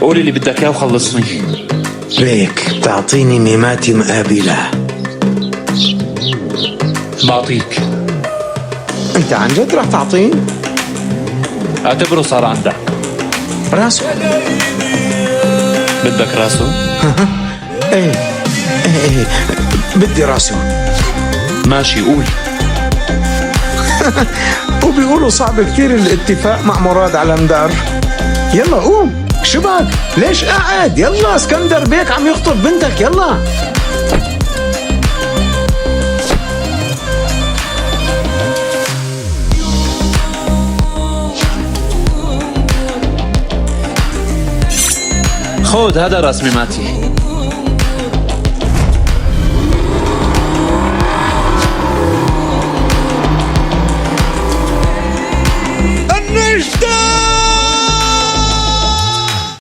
قول اللي بدك اياه وخلصني. ليك بتعطيني ميماتي مقابلة؟ بعطيك. انت عن جد رح تعطيني؟ اعتبره صار عندك. راسه؟ بدك راسه؟ ايه ايه بدي راسه. ماشي قول. وبيقولوا صعب كتير الاتفاق مع مراد على مدار. يلا قوم، شو بك؟ ليش قاعد؟ يلا اسكندر بيك عم يخطب بنتك، يلا. خود هذا راس ميماتي.